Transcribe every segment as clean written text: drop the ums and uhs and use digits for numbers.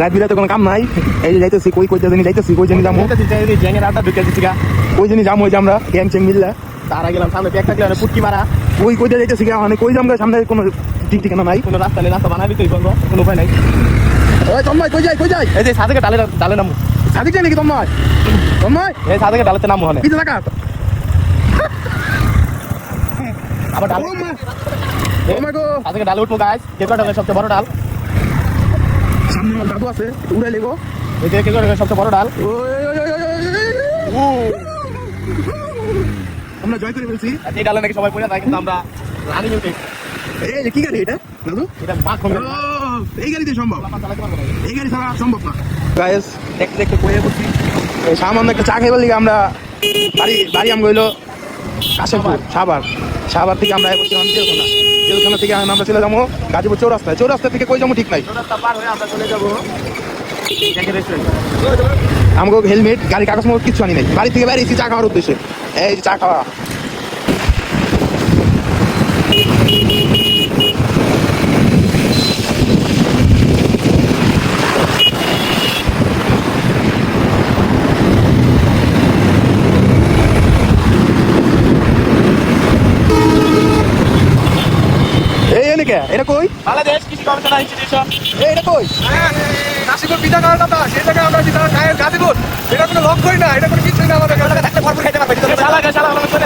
রাত বিরাতে কোনো কাম নাই, এই যে যাইতেছি কই জানি যাইতেছি, কই জানি যাবো, গ্যাংয়ের আড্ডা ঢুকে দিচ্ছি গা, কই জানি যাবো, ওই যে আমরা গ্যাং চেং মিললা তারা গেলাম সামনে ব্যাগ থাকলে পুটকি মারা, ওই কইতে যাইতেছি গা, মানে কই যাবো সামনে কোনো ঠিক ঠিকানা নাই। কোনো রাস্তা নেই, রাস্তা বানাবি তুই বন্ধ, কোনো উপায় নাই। ওই তন্ময় কই যাই এই যে সাদেকে ডালে নামু, সাদিক যাই নাকি তন্ময়? এই সাদেকে ডালেতে নামু হলে কিছু টাকা আবার ডাল সাদেকে ডালে উঠবো গাছ, কেকড়া সবচেয়ে বড় ডাল, সামনে আমার দাদু আছে, উড়াই লেগো। এই যে কেকড়া সবচেয়ে বড় ডাল। আমরা জয় করে ফেলছি। এই ডালে নাকি সবাই পড়ে যায়, কিন্তু আমরা রানি উঠে এই যে কি গাড়ি এটা দাদু? এটা বাঘ হবে ও, এই গাড়িতে সম্ভব, চালাতে পারবো না। এই গাড়ি ছাড়া সম্ভব না। গাইস দেখতে দেখতে কয়ে পড়ছি, সামান্য একটা চা খাইবার লিগে আমরা বাড়ি আম গইলো কাশেমপুর, সাভার থেকে আমরা বলছিলাম জেলখানা থেকে আমরা চলে যাবো গাজীপুর চৌরাস্তা থেকে কই যাবো ঠিক নাই। রাস্তা পার হয়ে আমরা চলে যাবো রেস্টুরেন্ট। আমাকে হেলমেট গাড়ি কাগজ মগজ কিছু আনি নাই, বাড়ি থেকে বেরিয়েছি চা খাওয়ার উদ্দেশ্যে। এই যে চা খাওয়া, এই এনেকে এটা কই? বাংলাদেশ কৃষি গবেষণা ইনস্টিটিউশন। এটা কই? কাশীপুর পিঠা খাওয়ার কথা, সেই জায়গায় আমরা যেটা খায়ের গাজীপুর, এটা কোনো লক্ষ্যই না, এটা কোনো কিছুই না। আমাদের থাকলে ভরপুর খাইতে পারবে,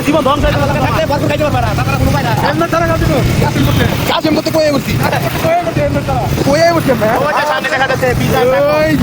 জীবন ধ্বংস হয়ে যাবে, থাকলে ভরপুর খাইতে পারবে না, তাছাড়া কোনো উপায় না। এমন তারা গাজীপুর কাশেম করতে কয়ে বলছি, কয়ে বলছি, এমন তারা কয়ে বলছি আমরা। সামনে দেখা যাচ্ছে পিঠা। ওই যে